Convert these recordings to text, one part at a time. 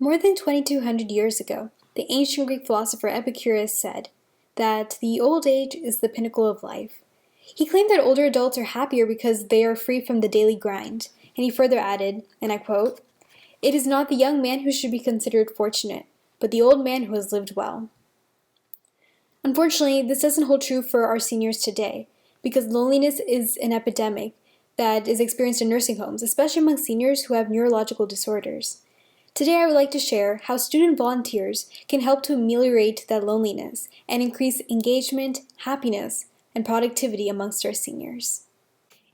More than 2,200 years ago, the ancient Greek philosopher Epicurus said that the old age is the pinnacle of life. He claimed that older adults are happier because they are free from the daily grind, and he further added, and I quote, "It is not the young man who should be considered fortunate, but the old man who has lived well." Unfortunately, this doesn't hold true for our seniors today, because loneliness is an epidemic that is experienced in nursing homes, especially among seniors who have neurological disorders. Today I would like to share how student volunteers can help to ameliorate that loneliness and increase engagement, happiness, and productivity amongst our seniors.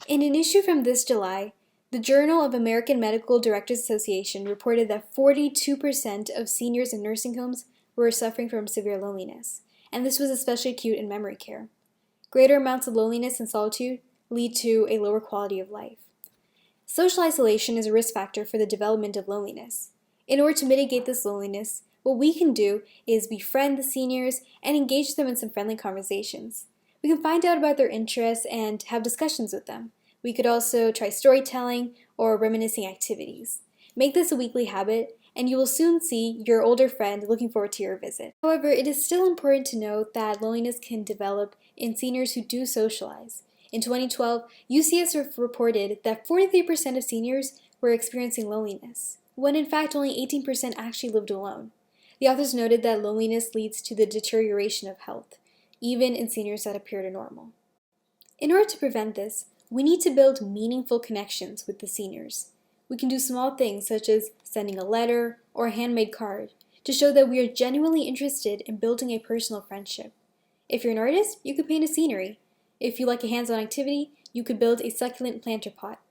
In an issue from this July, the Journal of American Medical Directors Association reported that 42% of seniors in nursing homes were suffering from severe loneliness, and this was especially acute in memory care. Greater amounts of loneliness and solitude lead to a lower quality of life. Social isolation is a risk factor for the development of loneliness. In order to mitigate this loneliness, what we can do is befriend the seniors and engage them in some friendly conversations. We can find out about their interests and have discussions with them. We could also try storytelling or reminiscing activities. Make this a weekly habit, and you will soon see your older friend looking forward to your visit. However, it is still important to note that loneliness can develop in seniors who do socialize. In 2012, UCS reported that 43% of seniors were experiencing loneliness, when in fact only 18% actually lived alone. The authors noted that loneliness leads to the deterioration of health, even in seniors that appear to normal. In order to prevent this, we need to build meaningful connections with the seniors. We can do small things such as sending a letter or a handmade card to show that we are genuinely interested in building a personal friendship. If you're an artist, you could paint a scenery. If you like a hands-on activity, you could build a succulent planter pot.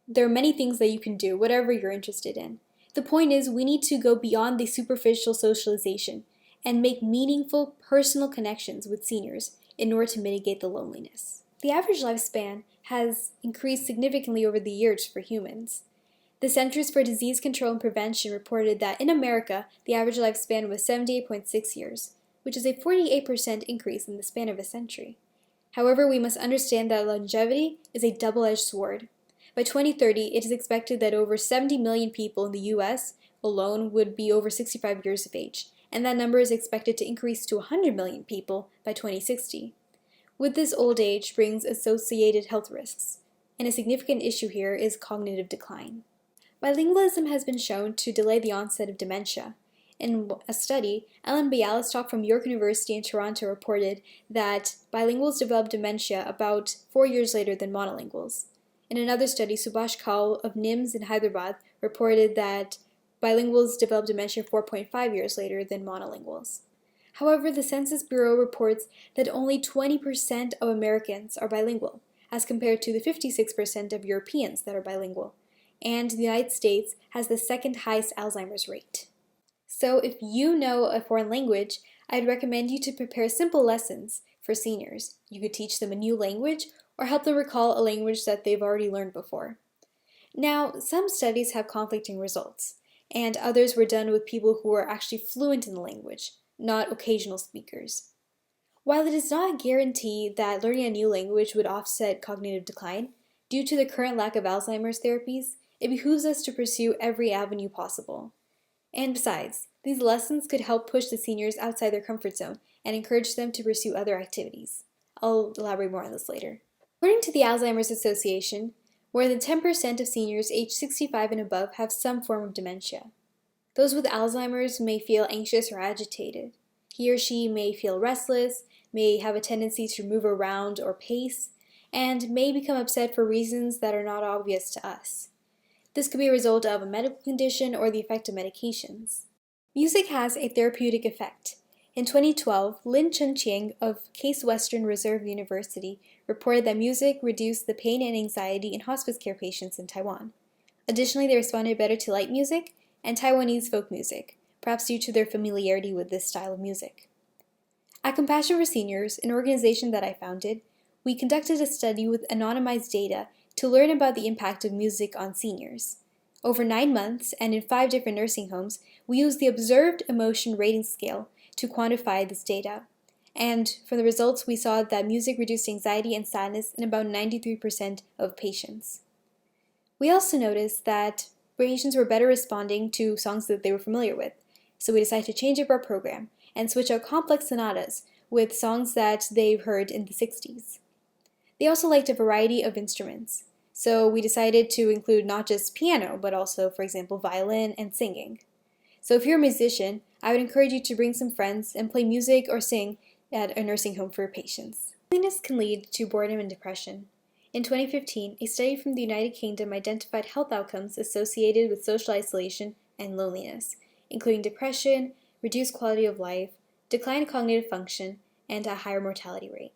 There are many things that you can do, whatever you're interested in. The point is, we need to go beyond the superficial socialization and make meaningful personal connections with seniors in order to mitigate the loneliness. The average lifespan has increased significantly over the years for humans. The Centers for Disease Control and Prevention reported that in America, the average lifespan was 78.6 years, which is a 48% increase in the span of a century. However, we must understand that longevity is a double-edged sword. By 2030, it is expected that over 70 million people in the U.S. alone would be over 65 years of age, and that number is expected to increase to 100 million people by 2060. With this old age brings associated health risks, and a significant issue here is cognitive decline. Bilingualism has been shown to delay the onset of dementia. In a study, Ellen Bialystok from York University in Toronto reported that bilinguals develop dementia about 4 years later than monolinguals. In another study, Subhash Kaul of NIMS in Hyderabad reported that bilinguals develop dementia 4.5 years later than monolinguals. However, the Census Bureau reports that only 20% of Americans are bilingual, as compared to the 56% of Europeans that are bilingual, and the United States has the second highest Alzheimer's rate. So if you know a foreign language, I'd recommend you to prepare simple lessons for seniors. You could teach them a new language or help them recall a language that they've already learned before. Now, some studies have conflicting results, and others were done with people who are actually fluent in the language, not occasional speakers. While it is not a guarantee that learning a new language would offset cognitive decline, due to the current lack of Alzheimer's therapies, it behooves us to pursue every avenue possible. And besides, these lessons could help push the seniors outside their comfort zone and encourage them to pursue other activities. I'll elaborate more on this later. According to the Alzheimer's Association, more than 10% of seniors aged 65 and above have some form of dementia. Those with Alzheimer's may feel anxious or agitated. He or she may feel restless, may have a tendency to move around or pace, and may become upset for reasons that are not obvious to us. This could be a result of a medical condition or the effect of medications. Music has a therapeutic effect. In 2012, Lin Chunqiang of Case Western Reserve University reported that music reduced the pain and anxiety in hospice care patients in Taiwan. Additionally, they responded better to light music and Taiwanese folk music, perhaps due to their familiarity with this style of music. At Compassion for Seniors, an organization that I founded, we conducted a study with anonymized data to learn about the impact of music on seniors. Over 9 months and in 5 different nursing homes, we used the Observed Emotion Rating Scale to quantify this data. And from the results, we saw that music reduced anxiety and sadness in about 93% of patients. We also noticed that patients were better responding to songs that they were familiar with. So we decided to change up our program and switch out complex sonatas with songs that they've heard in the 60s. They also liked a variety of instruments. So we decided to include not just piano, but also, for example, violin and singing. So if you're a musician, I would encourage you to bring some friends and play music or sing at a nursing home for your patients. Loneliness can lead to boredom and depression. In 2015, a study from the United Kingdom identified health outcomes associated with social isolation and loneliness, including depression, reduced quality of life, declined cognitive function, and a higher mortality rate.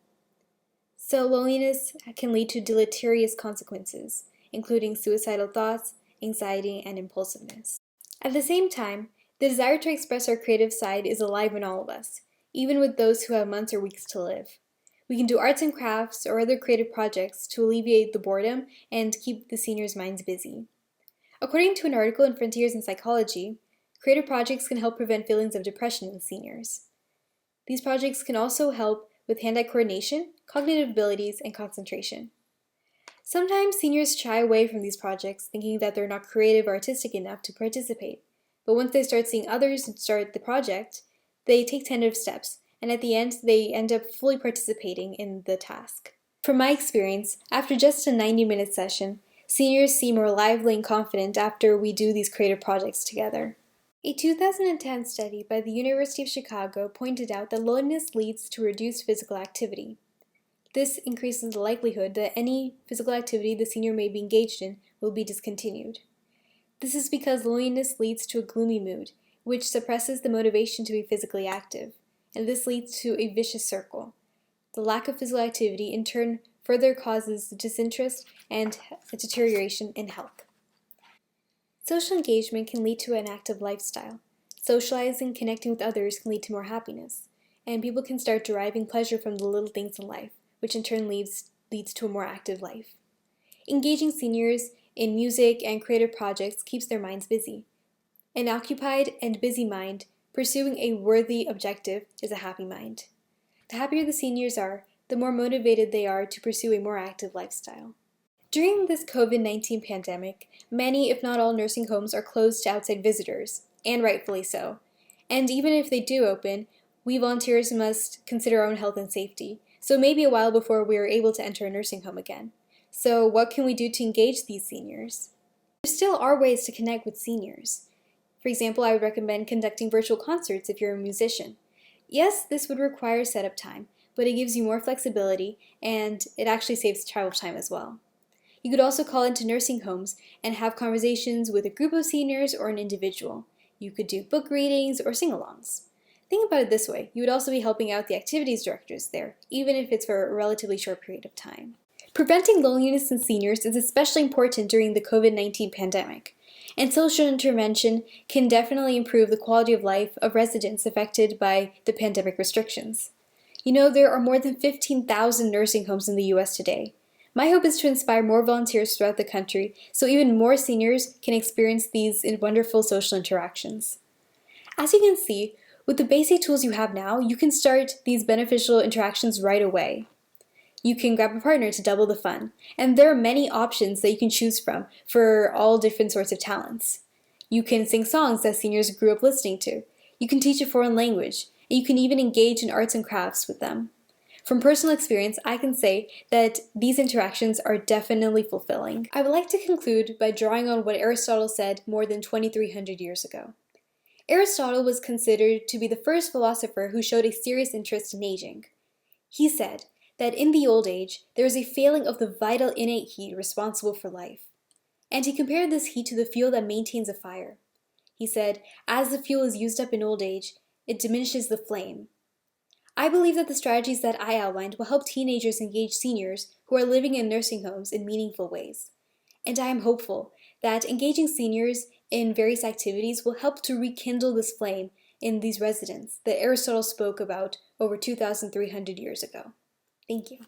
So loneliness can lead to deleterious consequences, including suicidal thoughts, anxiety, and impulsiveness. At the same time, the desire to express our creative side is alive in all of us, even with those who have months or weeks to live. We can do arts and crafts or other creative projects to alleviate the boredom and keep the seniors' minds busy. According to an article in Frontiers in Psychology, creative projects can help prevent feelings of depression in seniors. These projects can also help with hand-eye coordination, cognitive abilities, and concentration. Sometimes seniors shy away from these projects, thinking that they're not creative or artistic enough to participate. But once they start seeing others start the project, they take tentative steps, and at the end, they end up fully participating in the task. From my experience, after just a 90-minute session, seniors seem more lively and confident after we do these creative projects together. A 2010 study by the University of Chicago pointed out that loneliness leads to reduced physical activity. This increases the likelihood that any physical activity the senior may be engaged in will be discontinued. This is because loneliness leads to a gloomy mood, which suppresses the motivation to be physically active, and this leads to a vicious circle. The lack of physical activity in turn further causes disinterest and a deterioration in health. Social engagement can lead to an active lifestyle. Socializing, connecting with others can lead to more happiness, and people can start deriving pleasure from the little things in life, which in turn leads to a more active life. Engaging seniors in music and creative projects keeps their minds busy. An occupied and busy mind pursuing a worthy objective is a happy mind. The happier the seniors are, the more motivated they are to pursue a more active lifestyle. During this COVID-19 pandemic, many, if not all, nursing homes are closed to outside visitors, and rightfully so. And even if they do open, we volunteers must consider our own health and safety, so it may be a while before we are able to enter a nursing home again. So what can we do to engage these seniors? There still are ways to connect with seniors. For example, I would recommend conducting virtual concerts if you're a musician. Yes, this would require setup time, but it gives you more flexibility, and it actually saves travel time as well. You could also call into nursing homes and have conversations with a group of seniors or an individual. You could do book readings or sing-alongs. Think about it this way, you would also be helping out the activities directors there, even if it's for a relatively short period of time. Preventing loneliness in seniors is especially important during the COVID-19 pandemic, and social intervention can definitely improve the quality of life of residents affected by the pandemic restrictions. You know, there are more than 15,000 nursing homes in the US today. My hope is to inspire more volunteers throughout the country so even more seniors can experience these wonderful social interactions. As you can see, with the basic tools you have now, you can start these beneficial interactions right away. You can grab a partner to double the fun, and there are many options that you can choose from for all different sorts of talents. You can sing songs that seniors grew up listening to. You can teach a foreign language, and you can even engage in arts and crafts with them. From personal experience, I can say that these interactions are definitely fulfilling. I would like to conclude by drawing on what Aristotle said more than 2,300 years ago. Aristotle was considered to be the first philosopher who showed a serious interest in aging. He said that in the old age, there is a failing of the vital innate heat responsible for life. And he compared this heat to the fuel that maintains a fire. He said, as the fuel is used up in old age, it diminishes the flame. I believe that the strategies that I outlined will help teenagers engage seniors who are living in nursing homes in meaningful ways. And I am hopeful that engaging seniors in various activities will help to rekindle this flame in these residents that Aristotle spoke about over 2,300 years ago. Thank you.